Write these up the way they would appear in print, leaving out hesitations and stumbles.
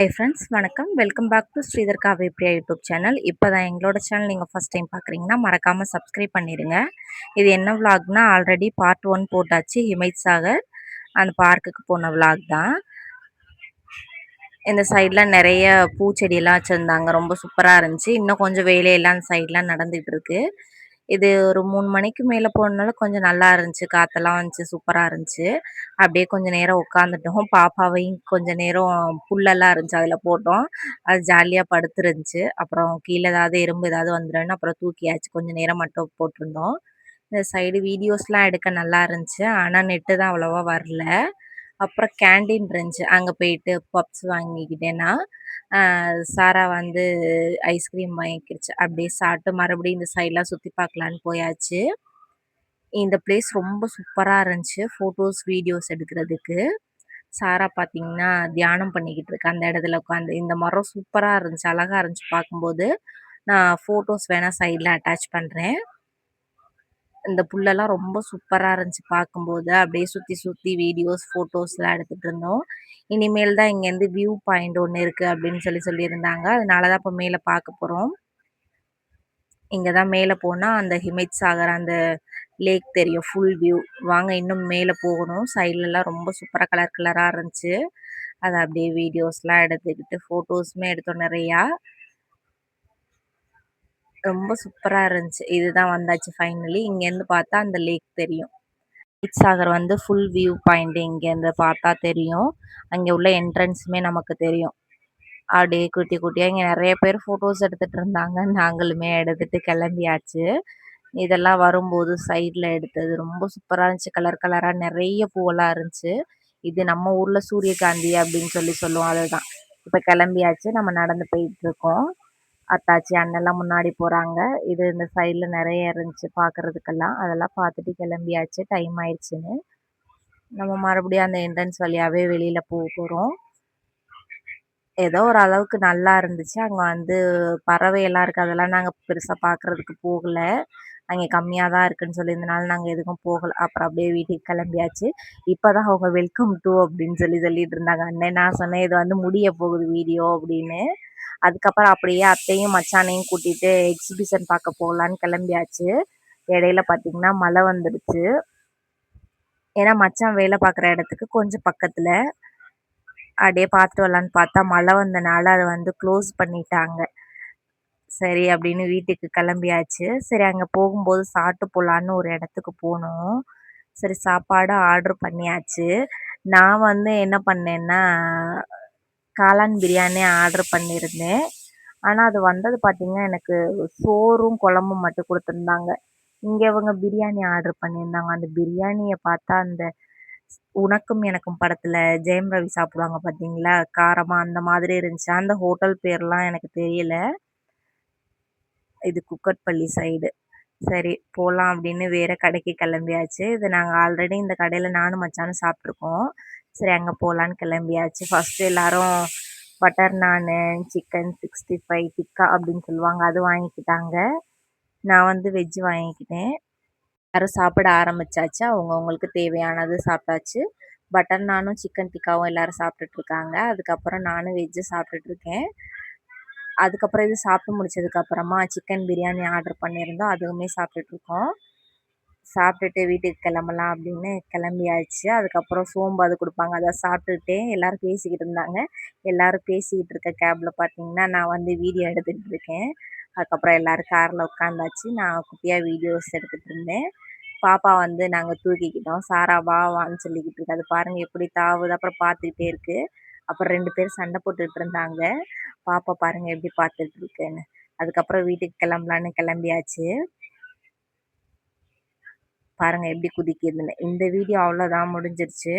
High friends வணக்கம். Welcome back to Sridhar Kavya Priya YouTube channel. இப்போ தான் எங்களோட சேனல் நீங்கள் ஃபஸ்ட் டைம் பார்க்குறீங்கன்னா மறக்காமல் சப்ஸ்கிரைப் பண்ணிடுங்க. இது என்ன விலாக்னா ஆல்ரெடி பார்ட் 1 போட்டாச்சு. ஹிமைத் சாகர் அந்த பார்க்குக்கு போன விலாக் தான். இந்த சைடில் நிறைய பூச்செடியெல்லாம் வச்சுருந்தாங்க, ரொம்ப சூப்பராக இருந்துச்சு. இன்னும் கொஞ்சம் வேலையெல்லாம் அந்த சைட்லாம் நடந்துகிட்டு இருக்கு. இது ஒரு 3 மணிக்கு மேலே போனனால கொஞ்சம் நல்லா இருந்துச்சு, காற்றெல்லாம் வந்துச்சு, சூப்பராக இருந்துச்சு. அப்படியே கொஞ்சம் நேரம் உட்காந்துட்டோம். பாப்பாவையும் கொஞ்சம் நேரம் புல்லெல்லாம் இருந்துச்சு அதில் போட்டோம். அது ஜாலியாக படுத்துருந்துச்சு. அப்புறம் கீழே ஏதாவது எறும்பு ஏதாவது வந்துடும்னு அப்புறம் தூக்கியாச்சு. கொஞ்சம் நேரம் மட்டும் போட்டிருந்தோம். இந்த சைடு வீடியோஸ்லாம் எடுக்க நல்லா இருந்துச்சு, ஆனால் நெட்டு தான் அவ்வளோவா வரல. அப்புறம் கேண்டீன் இருந்துச்சு, அங்கே போயிட்டு பப்ஸ் வாங்கிக்கிட்டேன்னா சாரா வந்து ஐஸ்கிரீம் வாங்கிக்கிடுச்சு. அப்படியே சாப்பிட்டு மறுபடியும் இந்த சைட்லாம் சுற்றி பார்க்கலான்னு போயாச்சு. இந்த பிளேஸ் ரொம்ப சூப்பராக இருந்துச்சு ஃபோட்டோஸ் வீடியோஸ் எடுக்கிறதுக்கு. சாரா பார்த்தீங்கன்னா தியானம் பண்ணிக்கிட்டு இருக்கு அந்த இடத்துல உட்காந்து. இந்த மரம் சூப்பராக இருந்துச்சு, அழகாக இருந்துச்சு பார்க்கும்போது. நான் ஃபோட்டோஸ் வேணால் சைடில் அட்டாச் பண்ணுறேன். இந்த புல்லெல்லாம் ரொம்ப சூப்பராக இருந்துச்சு பார்க்கும்போது. அப்படியே சுற்றி சுற்றி வீடியோஸ் ஃபோட்டோஸ்லாம் எடுத்துகிட்டு இருந்தோம். இனிமேல் தான் இங்கேருந்து வியூ பாயிண்ட் ஒன்று இருக்குது அப்படின்னு சொல்லியிருந்தாங்க. அதனால தான் இப்போ மேலே பார்க்க போகிறோம். இங்கே தான் மேலே போனால் அந்த ஹிமைத் சாகர் அந்த லேக் தெரியும், ஃபுல் வியூ. வாங்க இன்னும் மேலே போகணும். சைட்லலாம் ரொம்ப சூப்பராக கலர் கலராக இருந்துச்சு. அதை அப்படியே வீடியோஸ்லாம் எடுத்துக்கிட்டு ஃபோட்டோஸுமே எடுத்தோம் நிறையா. ரொம்ப சூப்பராக இருந்துச்சு. இதுதான் வந்தாச்சு ஃபைனலி. இங்கேருந்து பார்த்தா அந்த லேக் தெரியும். ஹிமைத் சாகர் வந்து ஃபுல் வியூ பாயிண்ட் இங்கேருந்து பார்த்தா தெரியும். அங்கே உள்ள என்ட்ரன்ஸுமே நமக்கு தெரியும். அப்படியே குட்டி குட்டியாக இங்கே நிறைய பேர் ஃபோட்டோஸ் எடுத்துகிட்டு இருந்தாங்க. நாங்களுமே எடுத்துகிட்டு கிளம்பியாச்சு. இதெல்லாம் வரும்போது சைடில் எடுத்தது ரொம்ப சூப்பராக இருந்துச்சு. கலர் கலராக நிறைய பூவெல்லாம் இருந்துச்சு. இது நம்ம ஊரில் சூரியகாந்தி அப்படின்னு சொல்லுவோம், அதுதான். இப்போ கிளம்பியாச்சு, நம்ம நடந்து போயிட்டுருக்கோம். அத்தாச்சி அண்ணெல்லாம் முன்னாடி போகிறாங்க. இது இந்த சைடில் நிறைய இருந்துச்சு பார்க்குறதுக்கெல்லாம். அதெல்லாம் பார்த்துட்டு கிளம்பியாச்சு, டைம் ஆயிடுச்சுன்னு. நம்ம மறுபடியும் அந்த என்ட்ரன்ஸ் வழியாகவே வெளியில் போக போகிறோம். ஏதோ ஒரு அளவுக்கு நல்லா இருந்துச்சு. அங்கே வந்து பறவையெல்லாம் இருக்குது, அதெல்லாம் நாங்கள் பெருசாக பார்க்குறதுக்கு போகல. அங்கே கம்மியாக தான் இருக்குன்னு சொல்லியிருந்தனால நாங்கள் எதுக்கும் போகலை. அப்புறம் அப்படியே வீட்டுக்கு கிளம்பியாச்சு. இப்போ தான் அவங்க வெல்கம் டூ அப்படின்னு சொல்லிட்டு இருந்தாங்க அண்ணன். நான் சொன்னேன் இது வந்து முடிய போகுது வீடியோ அப்படின்னு. அதுக்கப்புறம் அப்படியே அத்தையும் மச்சானையும் கூட்டிகிட்டு எக்ஸிபிஷன் பார்க்க போகலான்னு கிளம்பியாச்சு. இடையில பார்த்தீங்கன்னா மழை வந்துடுச்சு. ஏன்னா மச்சான் வேலை பார்க்குற இடத்துக்கு கொஞ்சம் பக்கத்தில். அப்படியே பார்த்துட்டு வரலான்னு பார்த்தா மழை வந்தனால அதை வந்து க்ளோஸ் பண்ணிட்டாங்க. சரி அப்படின்னு வீட்டுக்கு கிளம்பியாச்சு. சரி அங்கே போகும்போது சாப்பிட்டு போகலான்னு ஒரு இடத்துக்கு போனோம். சரி சாப்பாடு ஆர்டர் பண்ணியாச்சு. நான் வந்து என்ன பண்ணேன்னா காளான் பிரியாணி ஆர்டர் பண்ணியிருந்தேன். ஆனால் அது வந்தது பார்த்திங்கன்னா எனக்கு சோறும் குழம்பும் மட்டும் கொடுத்துருந்தாங்க. இங்கே இவங்க பிரியாணி ஆர்டர் பண்ணியிருந்தாங்க. அந்த பிரியாணியை பார்த்தா அந்த உனக்கும் எனக்கும் படத்தில் ஜெயம் ரவி சாப்பிடுவாங்க பார்த்தீங்களா, காரமாக அந்த மாதிரி இருந்துச்சு. அந்த ஹோட்டல் பேர்லாம் எனக்கு தெரியல. இது குக்கட்பள்ளி சைடு. சரி போகலாம் அப்படின்னு வேறு கடைக்கு கிளம்பியாச்சு. இது நாங்கள் ஆல்ரெடி இந்த கடையில் நானும் மச்சானும் சாப்பிட்ருக்கோம். சரி அங்கே போகலான்னு கிளம்பியாச்சு. ஃபஸ்ட்டு எல்லோரும் பட்டர் நானு, சிக்கன் 65 டிக்கா அப்படின்னு சொல்லுவாங்க, அது வாங்கிக்கிட்டாங்க. நான் வந்து வெஜ்ஜு வாங்கிக்கிட்டேன். எல்லோரும் சாப்பிட ஆரம்பித்தாச்சு. அவங்கவுங்களுக்கு தேவையானது சாப்பிட்டாச்சு. பட்டர் நானும் சிக்கன் டிக்காவும் எல்லோரும் சாப்பிட்டுட்ருக்காங்க. அதுக்கப்புறம் நானும் வெஜ்ஜு சாப்பிட்டுட்ருக்கேன். அதுக்கப்புறம் இது சாப்பிட்டு முடிச்சதுக்கப்புறமா சிக்கன் பிரியாணி ஆர்டர் பண்ணியிருந்தோம், அதுவுமே சாப்பிட்டுட்ருக்கோம். சாப்பிட்டுட்டு வீட்டுக்கு கிளம்பலாம் அப்படின்னு கிளம்பியாச்சு. அதுக்கப்புறம் சோம்பு அது கொடுப்பாங்க, அதை சாப்பிட்டுட்டே எல்லோரும் பேசிக்கிட்டு இருந்தாங்க. எல்லோரும் பேசிக்கிட்டு இருக்க கேபில் பார்த்தீங்கன்னா நான் வந்து வீடியோ எடுத்துக்கிட்டு இருக்கேன். அதுக்கப்புறம் எல்லோரும் காரில் உட்காந்தாச்சு. நான் குட்டியாக வீடியோஸ் எடுத்துகிட்டு இருந்தேன். பாப்பா வந்து நாங்கள் தூக்கிக்கிட்டோம். சாரா வா வான்னு சொல்லிக்கிட்டு இருக்கு. அது பாருங்கள் எப்படி தாவுது. அப்புறம் பார்த்துக்கிட்டே இருக்குது. அப்புறம் 2 பேர் சண்டை போட்டுட்டு இருந்தாங்க. பாப்பா பாருங்கள் எப்படி பார்த்துட்டு இருக்குன்னு. அதுக்கப்புறம் வீட்டுக்கு கிளம்பலான்னு கிளம்பியாச்சு. பாருங்கள் எப்படி குதிக்குதுன்னு. இந்த வீடியோ அவ்வளோதான், முடிஞ்சிருச்சு.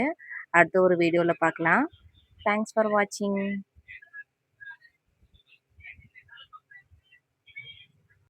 அடுத்த ஒரு வீடியோவில் பார்க்கலாம். தேங்க்ஸ் ஃபார் வாட்சிங்.